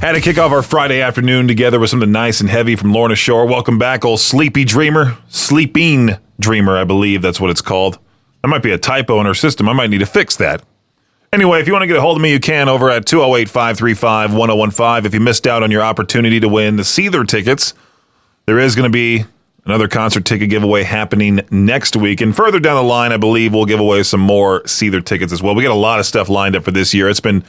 Had to kick off our Friday afternoon together with something nice and heavy from Lorna Shore. Welcome back, old sleepy dreamer. Sleeping dreamer, I believe that's what it's called. That might be a typo in our system. I might need to fix that. Anyway, if you want to get a hold of me, you can over at 208-535-1015. If you missed out on your opportunity to win the Seether tickets, there is going to be another concert ticket giveaway happening next week. And further down the line, I believe we'll give away some more Seether tickets as well. We got a lot of stuff lined up for this year. It's been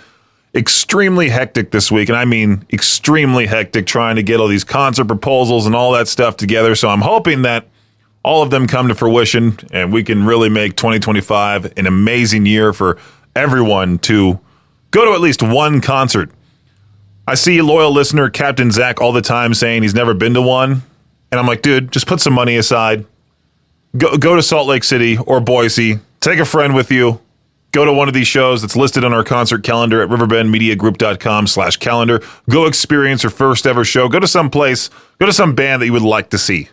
extremely hectic this week, and I mean extremely hectic trying to get all these concert proposals and all that stuff together. So I'm hoping that all of them come to fruition and we can really make 2025 an amazing year for everyone to go to at least one concert. I see loyal listener Captain Zach all the time saying he's never been to one, and I'm like, dude, just put some money aside. Go to Salt Lake City or Boise. Take a friend with you. Go to one of these shows that's listed on our concert calendar at riverbendmediagroup.com/calendar. Go experience your first ever show. Go to some place, go to some band that you would like to see.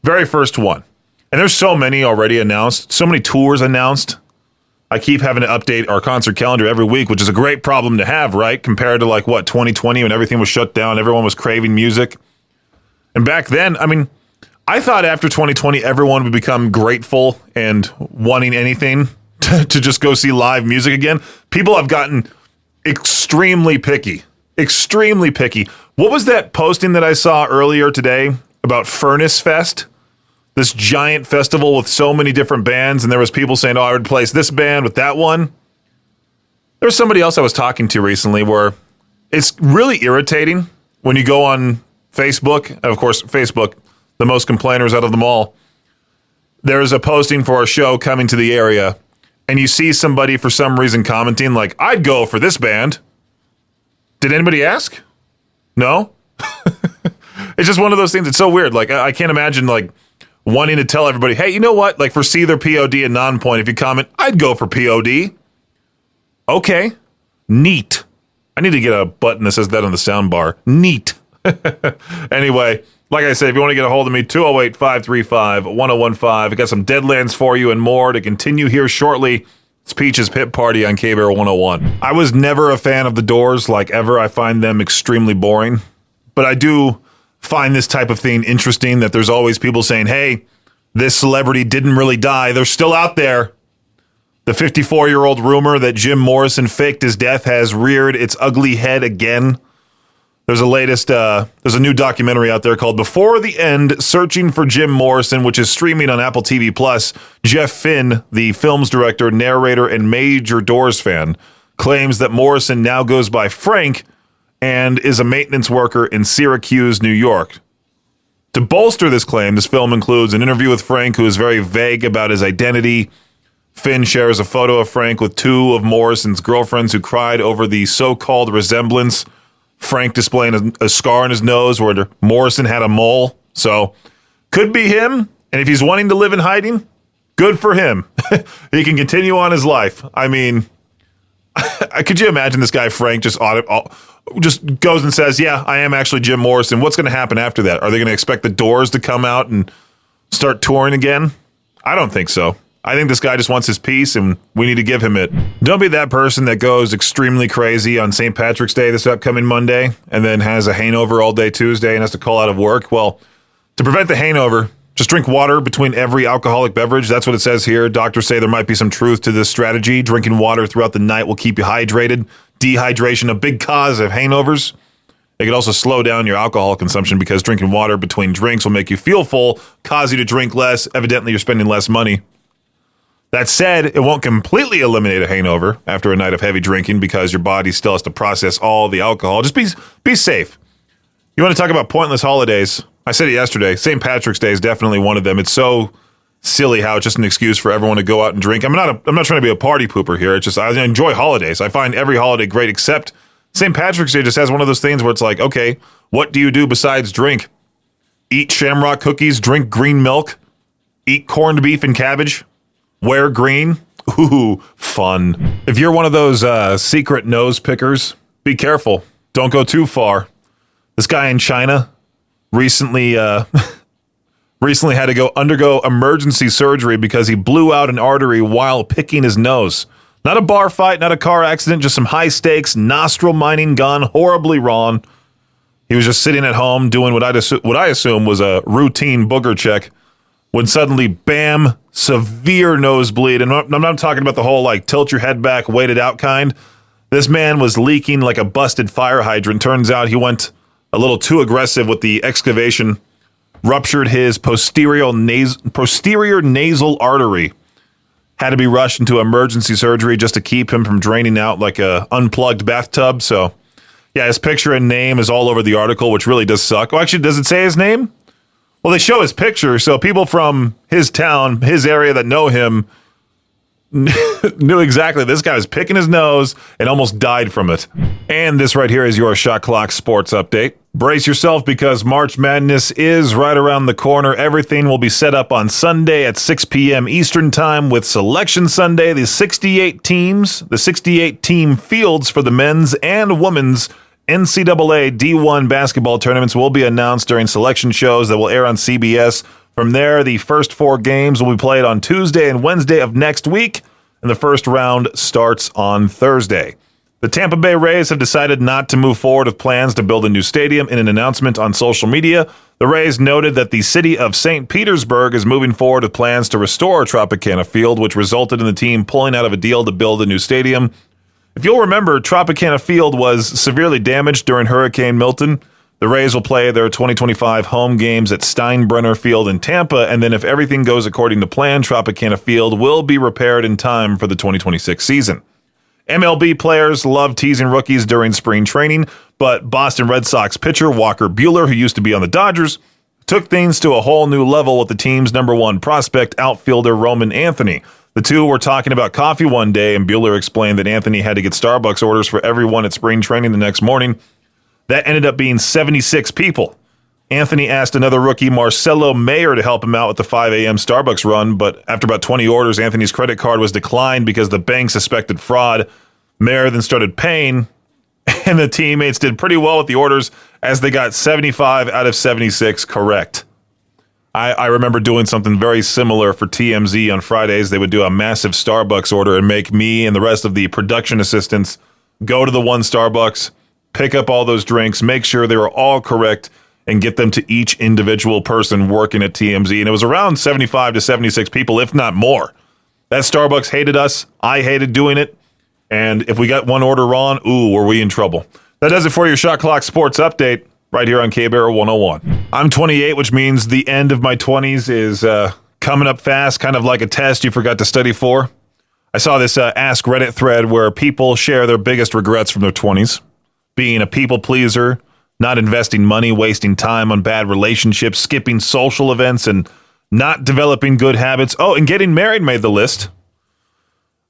Very first one. And there's so many already announced, so many tours announced. I keep having to update our concert calendar every week, which is a great problem to have, right? Compared to 2020 when everything was shut down, everyone was craving music. And back then, I mean, I thought after 2020, everyone would become grateful and wanting anything to just go see live music again. People have gotten extremely picky. Extremely picky. What was that posting that I saw earlier today about Furnace Fest? This giant festival with so many different bands, and there was people saying, oh, I would replace this band with that one. There was somebody else I was talking to recently where it's really irritating when you go on Facebook. Of course, Facebook, the most complainers out of them all. There's a posting for a show coming to the area, and you see somebody for some reason commenting like, I'd go for this band. Did anybody ask? No? It's just one of those things. It's so weird. I can't imagine wanting to tell everybody, hey, you know what? For Seether, POD, and Nonpoint, if you comment, I'd go for POD. Okay. Neat. I need to get a button that says that on the sound bar. Neat. Anyway, like I said, if you want to get a hold of me, 208-535-1015. I got some Deadlands for you and more to continue here shortly. It's Peach's Pit Party on K-Bear 101. I was never a fan of the Doors, ever. I find them extremely boring. But I do find this type of thing interesting, that there's always people saying, hey, this celebrity didn't really die. They're still out there. The 54-year-old rumor that Jim Morrison faked his death has reared its ugly head again. There's a new documentary out there called Before the End, Searching for Jim Morrison, which is streaming on Apple TV+. Jeff Finn, the film's director, narrator, and major Doors fan, claims that Morrison now goes by Frank and is a maintenance worker in Syracuse, New York. To bolster this claim, this film includes an interview with Frank, who is very vague about his identity. Finn shares a photo of Frank with two of Morrison's girlfriends who cried over the so-called resemblance. Frank displaying a scar on his nose where Morrison had a mole. So, could be him. And if he's wanting to live in hiding, good for him. He can continue on his life. I mean, could you imagine this guy, Frank, just goes and says, yeah, I am actually Jim Morrison. What's going to happen after that? Are they going to expect the Doors to come out and start touring again? I don't think so. I think this guy just wants his peace, and we need to give him it. Don't be that person that goes extremely crazy on St. Patrick's Day this upcoming Monday and then has a hangover all day Tuesday and has to call out of work. Well, to prevent the hangover, just drink water between every alcoholic beverage. That's what it says here. Doctors say there might be some truth to this strategy. Drinking water throughout the night will keep you hydrated. Dehydration, a big cause of hangovers. It could also slow down your alcohol consumption because drinking water between drinks will make you feel full, cause you to drink less. Evidently, you're spending less money. That said, it won't completely eliminate a hangover after a night of heavy drinking because your body still has to process all the alcohol. Just be safe. You want to talk about pointless holidays? I said it yesterday. St. Patrick's Day is definitely one of them. It's so silly how it's just an excuse for everyone to go out and drink. I'm not trying to be a party pooper here. It's just I enjoy holidays. I find every holiday great, except St. Patrick's Day just has one of those things where it's like, okay, what do you do besides drink? Eat shamrock cookies, drink green milk, eat corned beef and cabbage. Wear green? Ooh, fun. If you're one of those secret nose pickers, be careful. Don't go too far. This guy in China recently had to undergo emergency surgery because he blew out an artery while picking his nose. Not a bar fight, not a car accident, just some high stakes nostril mining gone horribly wrong. He was just sitting at home doing what I assume was a routine booger check when suddenly, bam, severe nosebleed. And I'm not talking about the whole like tilt your head back, wait it out kind. This man was leaking like a busted fire hydrant. Turns out he went a little too aggressive with the excavation, ruptured his posterior nasal artery. Had to be rushed into emergency surgery just to keep him from draining out like a unplugged bathtub. So, yeah, his picture and name is all over the article, which really does suck. Oh, actually, does it say his name? Well, they show his picture, so people from his town, his area that know him, knew exactly this guy was picking his nose and almost died from it. And this right here is your Shot Clock Sports Update. Brace yourself because March Madness is right around the corner. Everything will be set up on Sunday at 6 p.m. Eastern Time with Selection Sunday. The 68 team fields for the men's and women's NCAA D1 basketball tournaments will be announced during selection shows that will air on CBS. From there, the first 4 games will be played on Tuesday and Wednesday of next week, and the first round starts on Thursday. The Tampa Bay Rays have decided not to move forward with plans to build a new stadium. In an announcement on social media, the Rays noted that the city of St. Petersburg is moving forward with plans to restore Tropicana Field, which resulted in the team pulling out of a deal to build a new stadium. If you'll remember, Tropicana Field was severely damaged during Hurricane Milton. The Rays will play their 2025 home games at Steinbrenner Field in Tampa, and then if everything goes according to plan, Tropicana Field will be repaired in time for the 2026 season. MLB players love teasing rookies during spring training, but Boston Red Sox pitcher Walker Buehler, who used to be on the Dodgers, took things to a whole new level with the team's number 1 prospect outfielder Roman Anthony. The two were talking about coffee one day, and Buehler explained that Anthony had to get Starbucks orders for everyone at spring training the next morning. That ended up being 76 people. Anthony asked another rookie, Marcelo Mayer, to help him out with the 5 a.m. Starbucks run, but after about 20 orders, Anthony's credit card was declined because the bank suspected fraud. Mayer then started paying, and the teammates did pretty well with the orders as they got 75 out of 76 correct. I remember doing something very similar for TMZ on Fridays. They would do a massive Starbucks order and make me and the rest of the production assistants go to the one Starbucks, pick up all those drinks, make sure they were all correct, and get them to each individual person working at TMZ. And it was around 75 to 76 people, if not more. That Starbucks hated us. I hated doing it. And if we got one order wrong, were we in trouble. That does it for your Shot Clock Sports Update right here on K-Bear 101. I'm 28, which means the end of my 20s is coming up fast, kind of like a test you forgot to study for. I saw this Ask Reddit thread where people share their biggest regrets from their 20s. Being a people pleaser, not investing money, wasting time on bad relationships, skipping social events, and not developing good habits. Oh, and getting married made the list.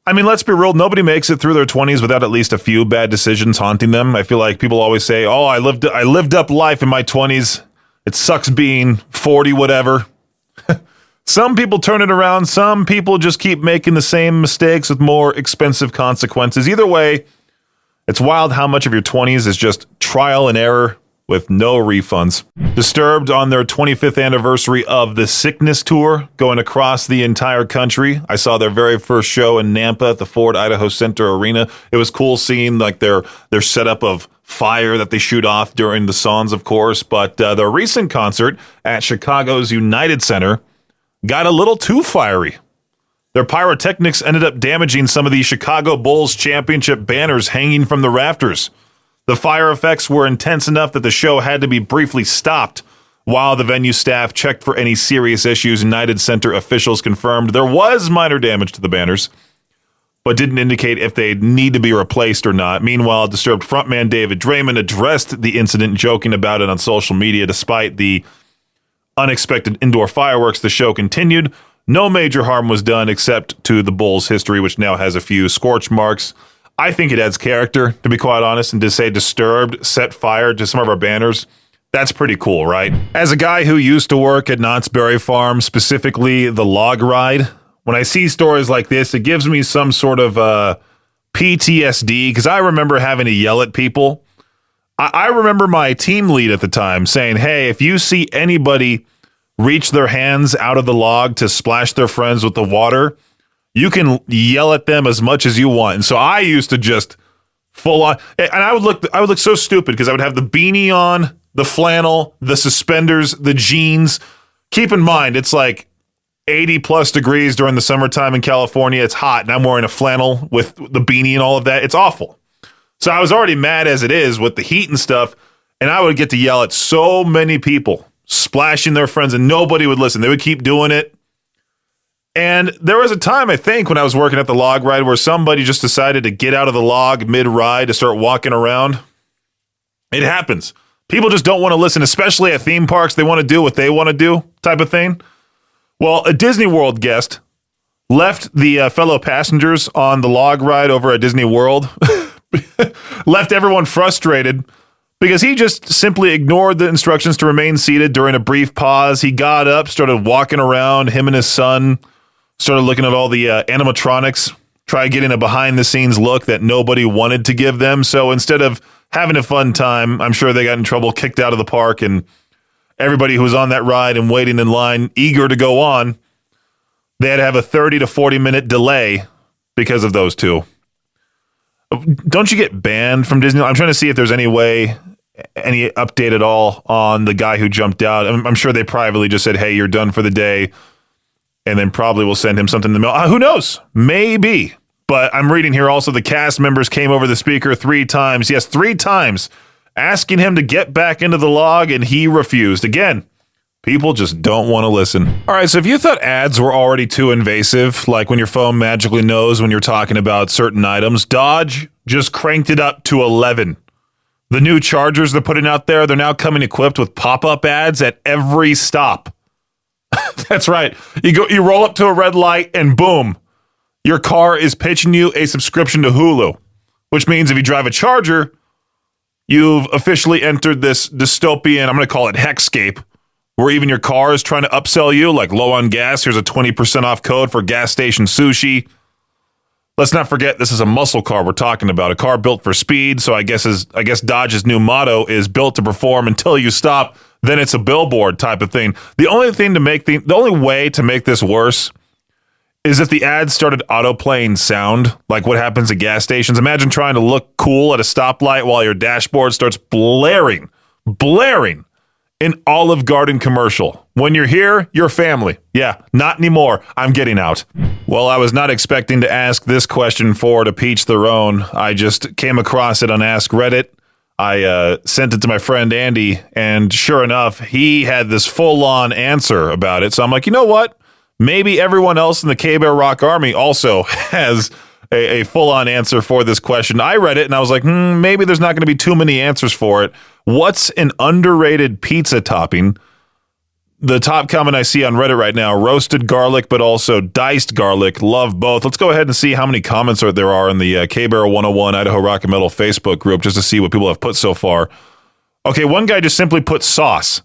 I mean, let's be real. Nobody makes it through their 20s without at least a few bad decisions haunting them. I feel like people always say, oh, I lived up life in my 20s. It sucks being 40, whatever. Some people turn it around. Some people just keep making the same mistakes with more expensive consequences. Either way, it's wild how much of your 20s is just trial and error with no refunds. Disturbed on their 25th anniversary of the Sickness Tour, going across the entire country. I saw their very first show in Nampa at the Ford Idaho Center Arena. It was cool seeing like their setup of fire that they shoot off during the songs, of course. But their recent concert at Chicago's United Center got a little too fiery. Their pyrotechnics ended up damaging some of the Chicago Bulls championship banners hanging from the rafters. The fire effects were intense enough that the show had to be briefly stopped while the venue staff checked for any serious issues. United Center officials confirmed there was minor damage to the banners, but didn't indicate if they'd need to be replaced or not. Meanwhile, Disturbed frontman David Draymond addressed the incident, joking about it on social media. Despite the unexpected indoor fireworks, the show continued. No major harm was done except to the Bulls' history, which now has a few scorch marks. I think it adds character, to be quite honest, and to say Disturbed set fire to some of our banners, that's pretty cool, right? As a guy who used to work at Knott's Berry Farm, specifically the log ride, when I see stories like this, it gives me some sort of PTSD, because I remember having to yell at people. I remember my team lead at the time saying, hey, if you see anybody reach their hands out of the log to splash their friends with the water, You can yell at them as much as you want. And so I used to just full on, and I would look so stupid because I would have the beanie on, the flannel, the suspenders, the jeans. Keep in mind, it's like 80 plus degrees during the summertime in California. It's hot, and I'm wearing a flannel with the beanie and all of that. It's awful. So I was already mad as it is with the heat and stuff, and I would get to yell at so many people, splashing their friends, and nobody would listen. They would keep doing it. And there was a time, I think, when I was working at the log ride where somebody just decided to get out of the log mid-ride to start walking around. It happens. People just don't want to listen, especially at theme parks. They want to do what they want to do type of thing. Well, a Disney World guest left the fellow passengers on the log ride over at Disney World, left everyone frustrated because he just simply ignored the instructions to remain seated during a brief pause. He got up, started walking around, him and his son, started looking at all the animatronics, try getting a behind-the-scenes look that nobody wanted to give them. So instead of having a fun time, I'm sure they got in trouble, kicked out of the park, and everybody who was on that ride and waiting in line, eager to go on, they had to have a 30 to 40-minute delay because of those two. Don't you get banned from Disney? I'm trying to see if there's any way, any update at all on the guy who jumped out. I'm sure they privately just said, hey, you're done for the day, and then probably will send him something in the mail. Who knows? Maybe. But I'm reading here also the cast members came over the speaker 3 times. Yes, 3 times, asking him to get back into the log, and he refused. Again, people just don't want to listen. All right, so if you thought ads were already too invasive, like when your phone magically knows when you're talking about certain items, Dodge just cranked it up to 11. The new Chargers they're putting out there, they're now coming equipped with pop-up ads at every stop. That's right. You roll up to a red light and boom, your car is pitching you a subscription to Hulu, which means if you drive a Charger, you've officially entered this dystopian, I'm going to call it hexscape, where even your car is trying to upsell you, like low on gas, here's a 20% off code for gas station sushi. Let's not forget, this is a muscle car we're talking about, a car built for speed, so I guess Dodge's new motto is built to perform until you stop, then it's a billboard type of thing. The only way to make this worse is if the ads started auto-playing sound, like what happens at gas stations. Imagine trying to look cool at a stoplight while your dashboard starts blaring an Olive Garden commercial. When you're here, you're family. Yeah, not anymore. I'm getting out. Well, I was not expecting to ask this question for to peach their own. I just came across it on Ask Reddit. I sent it to my friend Andy, and sure enough, he had this full-on answer about it. So I'm like, you know what? Maybe everyone else in the K-Bear Rock Army also has a full-on answer for this question. I read it, and I was like, maybe there's not going to be too many answers for it. What's an underrated pizza topping? The top comment I see on Reddit right now, roasted garlic, but also diced garlic. Love both. Let's go ahead and see how many comments there are in the K-Bear 101 Idaho Rock and Metal Facebook group just to see what people have put so far. Okay, one guy just simply put sauce.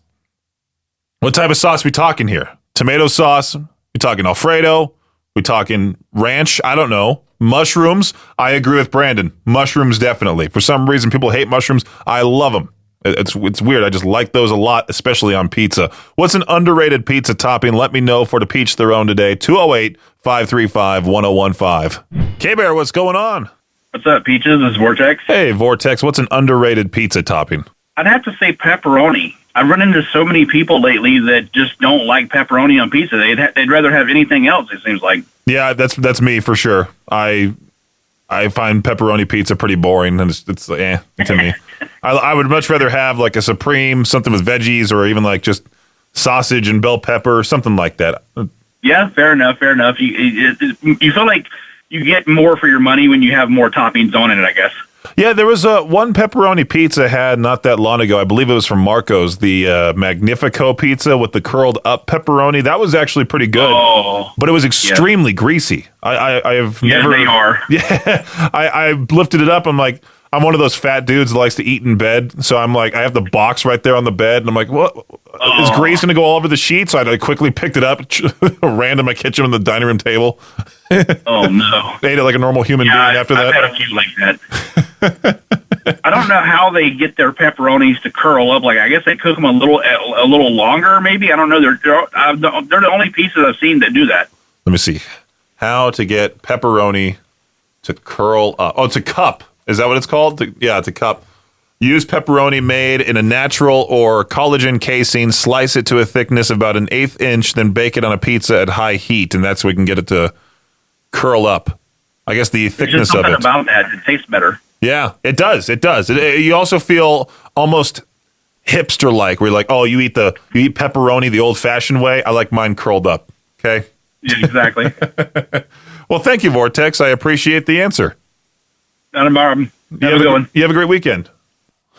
What type of sauce we talking here? Tomato sauce? We talking Alfredo? We talking ranch? I don't know. Mushrooms? I agree with Brandon. Mushrooms, definitely. For some reason, people hate mushrooms. I love them. It's weird. I just like those a lot, especially on pizza. What's an underrated pizza topping? Let me know for to peach their own today. 208-535-1015. K-Bear, what's going on? What's up, Peaches? This is Vortex. Hey, Vortex. What's an underrated pizza topping? I'd have to say pepperoni. I've run into so many people lately that just don't like pepperoni on pizza. They'd rather have anything else, it seems like. Yeah, that's me for sure. I find pepperoni pizza pretty boring, and it's to me. I would much rather have like a Supreme, something with veggies, or even like just sausage and bell pepper, something like that. Yeah, fair enough. You feel like you get more for your money when you have more toppings on it, I guess. Yeah, there was one pepperoni pizza I had not that long ago. I believe it was from Marco's, the Magnifico pizza with the curled up pepperoni. That was actually pretty good, but it was extremely greasy. I've never. They are. Yeah, I lifted it up. I'm like, I'm one of those fat dudes that likes to eat in bed. So I'm like, I have the box right there on the bed, and I'm like, what? Is grease going to go all over the sheet? So I quickly picked it up, ran to my kitchen on the dining room table. Oh, no. Ate it like a normal human being after that. I've had a few like that. I don't know how they get their pepperonis to curl up. Like, I guess they cook them a little longer, maybe. I don't know. They're the only pieces I've seen that do that. Let me see. How to get pepperoni to curl up. Oh, to cup. Is that what it's called? To cup. Use pepperoni made in a natural or collagen casing. Slice it to a thickness of about 1/8 inch, then bake it on a pizza at high heat, and that's so we can get it to curl up. I guess the thickness of it. There's just something about that. It tastes better. Yeah, it does. It does. You also feel almost hipster-like, where you're like, oh, you eat pepperoni the old-fashioned way. I like mine curled up. Okay? Yeah, exactly. Well, thank you, Vortex. I appreciate the answer. Not a problem. Have a good one. You have a great weekend.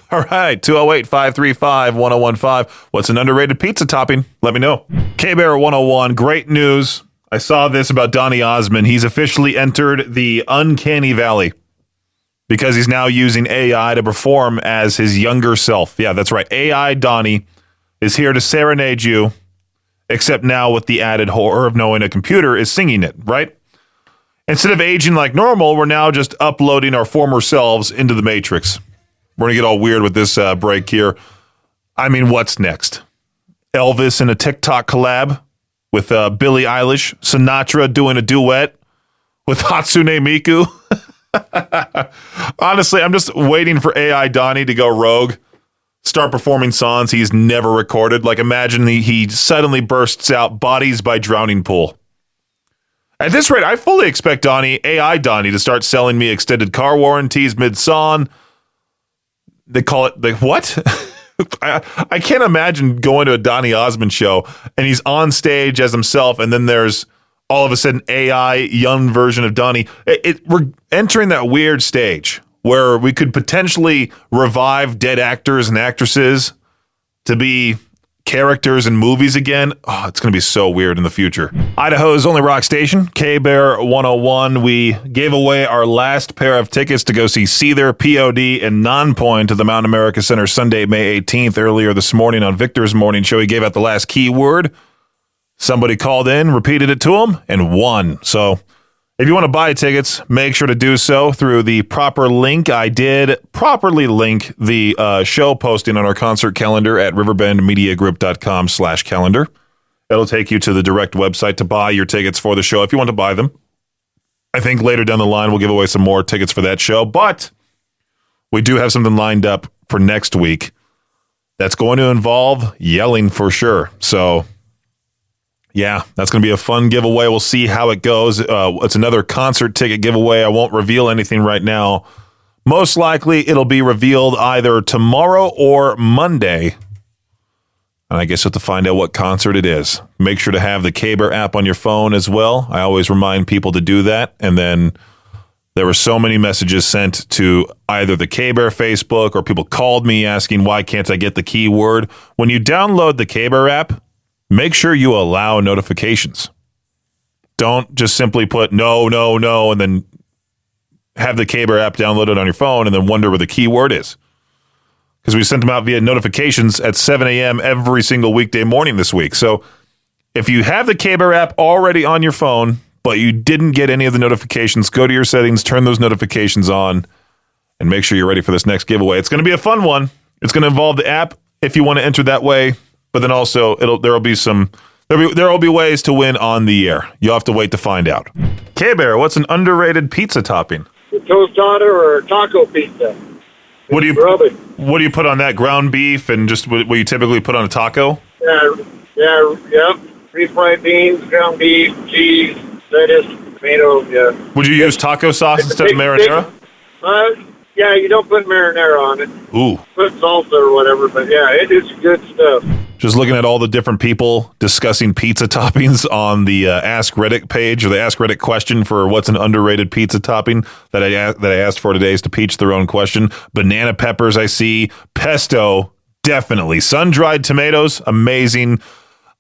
All right, 208-535-1015. What's an underrated pizza topping? Let me know. K-Bear 101, great news. I saw this about Donny Osmond. He's officially entered the uncanny valley because he's now using AI to perform as his younger self. Yeah, that's right. AI Donny is here to serenade you, except now with the added horror of knowing a computer is singing it, right? Instead of aging like normal, we're now just uploading our former selves into the Matrix. We're going to get all weird with this break here. I mean, what's next? Elvis in a TikTok collab with Billie Eilish, Sinatra doing a duet with Hatsune Miku. Honestly, I'm just waiting for AI Donny to go rogue, start performing songs he's never recorded. Like, imagine he suddenly bursts out Bodies by Drowning Pool. At this rate, I fully expect AI Donny to start selling me extended car warranties mid-song. They call it the what? I can't imagine going to a Donny Osmond show and he's on stage as himself, and then there's all of a sudden AI young version of Donny. We're entering that weird stage where we could potentially revive dead actors and actresses to be characters in movies again. Oh, it's going to be so weird in the future. Idaho's only rock station, K-Bear 101. We gave away our last pair of tickets to go see Seether, POD, and Nonpoint at the Mountain America Center Sunday, May 18th. Earlier this morning on Victor's Morning Show, he gave out the last keyword. Somebody called in, repeated it to him, and won. So if you want to buy tickets, make sure to do so through the proper link. I did properly link the show posting on our concert calendar at riverbendmediagroup.com/calendar. It'll take you to the direct website to buy your tickets for the show if you want to buy them. I think later down the line, we'll give away some more tickets for that show, but we do have something lined up for next week that's going to involve yelling for sure. So yeah, that's going to be a fun giveaway. We'll see how it goes. It's another concert ticket giveaway. I won't reveal anything right now. Most likely, it'll be revealed either tomorrow or Monday. And I guess you have to find out what concert it is. Make sure to have the K-Bear app on your phone as well. I always remind people to do that. And then there were so many messages sent to either the K-Bear Facebook, or people called me asking, why can't I get the keyword? When you download the K-Bear app, make sure you allow notifications. Don't just simply put no, and then have the K-Bear app downloaded on your phone and then wonder where the keyword is. Because we sent them out via notifications at 7 a.m. every single weekday morning this week. So if you have the K-Bear app already on your phone, but you didn't get any of the notifications, go to your settings, turn those notifications on, and make sure you're ready for this next giveaway. It's going to be a fun one. It's going to involve the app if you want to enter that way. But then also there'll be ways to win on the air. You'll have to wait to find out. K-Bear, what's an underrated pizza topping? Tostada or taco pizza. What do you put on that? Ground beef and just what you typically put on a taco? Yep. Refried beans, ground beef, cheese, lettuce, tomatoes. Yeah. Would you use taco sauce instead of marinara? Yeah, you don't put marinara on it. Ooh. Put salsa or whatever, but yeah, it is good stuff. Just looking at all the different people discussing pizza toppings on the Ask Reddit page, or the Ask Reddit question for what's an underrated pizza topping that I asked for today is to peach their own question. Banana peppers, I see. Pesto, definitely. Sun-dried tomatoes, amazing.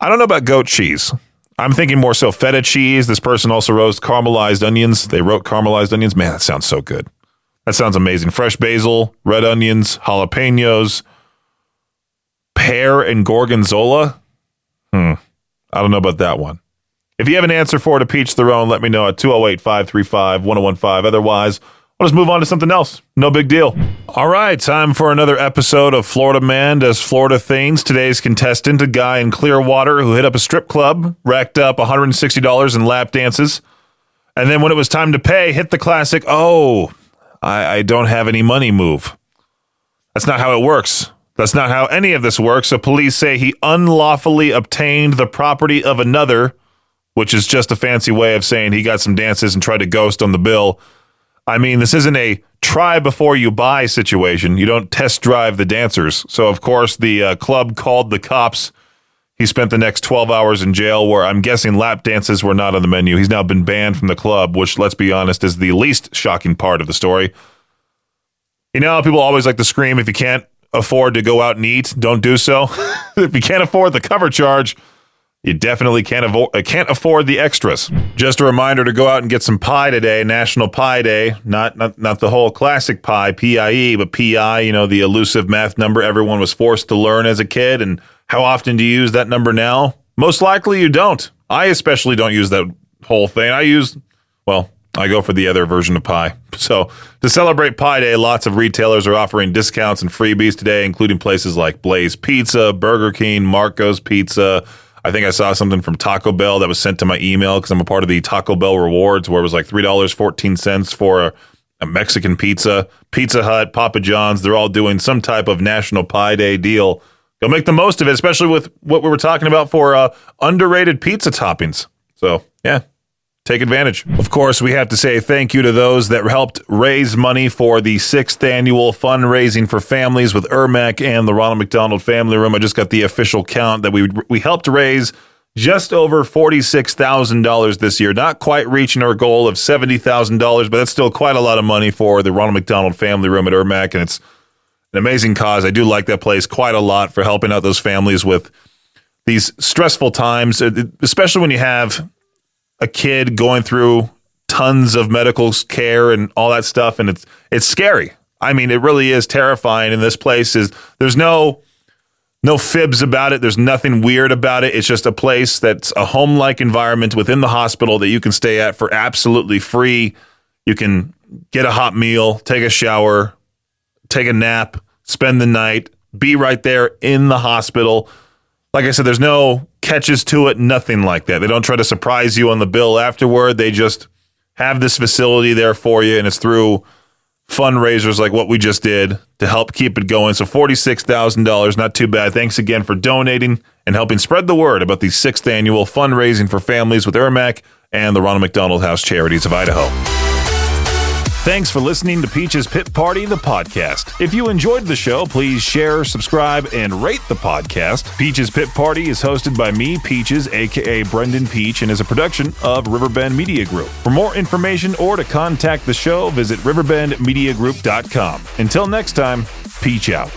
I don't know about goat cheese. I'm thinking more so feta cheese. This person also wrote caramelized onions. They wrote caramelized onions. Man, that sounds so good. That sounds amazing. Fresh basil, red onions, jalapenos, pear and gorgonzola. I don't know about that one. If you have an answer for it, to peach their own, let me know at 208-535-1015. Otherwise, I'll just move on to something else. No big deal. All right, time for another episode of Florida Man Does Florida Things. Today's contestant, a guy in Clearwater who hit up a strip club, racked up $160 in lap dances, And then when it was time to pay, hit the classic, I don't have any money move. That's not how it works. That's not how any of this works. So police say he unlawfully obtained the property of another, which is just a fancy way of saying he got some dances and tried to ghost on the bill. I mean, this isn't a try before you buy situation. You don't test drive the dancers. So, of course, the club called the cops. He spent the next 12 hours in jail where I'm guessing lap dances were not on the menu. He's now been banned from the club, which, let's be honest, is the least shocking part of the story. You know, people always like to scream, if you can't afford to go out and eat, don't do so. If you can't afford the cover charge, you definitely can't afford the extras. Just a reminder to go out and get some pie today, National Pie Day. Not the whole classic pie, P-I-E, but P-I, you know, the elusive math number everyone was forced to learn as a kid. And how often do you use that number now? Most likely you don't. I especially don't use that whole thing. I go for the other version of pie. So to celebrate Pie Day, lots of retailers are offering discounts and freebies today, including places like Blaze Pizza, Burger King, Marco's Pizza. I think I saw something from Taco Bell that was sent to my email because I'm a part of the Taco Bell rewards where it was like $3.14 for a Mexican pizza. Pizza Hut, Papa John's, they're all doing some type of National Pie Day deal. Go make the most of it, especially with what we were talking about for underrated pizza toppings. So, yeah. Take advantage. Of course, we have to say thank you to those that helped raise money for the 6th annual fundraising for families with ERMAC and the Ronald McDonald Family Room. I just got the official count that we helped raise just over $46,000 this year. Not quite reaching our goal of $70,000, but that's still quite a lot of money for the Ronald McDonald Family Room at ERMAC, and it's an amazing cause. I do like that place quite a lot for helping out those families with these stressful times, especially when you have a kid going through tons of medical care and all that stuff, and it's scary. I mean, it really is terrifying. And this place there's no fibs about it. There's nothing weird about it. It's just a place that's a home-like environment within the hospital that you can stay at for absolutely free. You can get a hot meal, take a shower, take a nap, spend the night, be right there in the hospital. Like I said, there's no catches to it, nothing like that. They don't try to surprise you on the bill afterward. They just have this facility there for you, and it's through fundraisers like what we just did to help keep it going. So $46,000, not too bad. Thanks again for donating and helping spread the word about the 6th annual fundraising for families with ERMAC and the Ronald McDonald House Charities of Idaho. Thanks for listening to Peach's Pit Party, the podcast. If you enjoyed the show, please share, subscribe, and rate the podcast. Peach's Pit Party is hosted by me, Peaches, a.k.a. Brendan Peach, and is a production of Riverbend Media Group. For more information or to contact the show, visit riverbendmediagroup.com. Until next time, Peach out.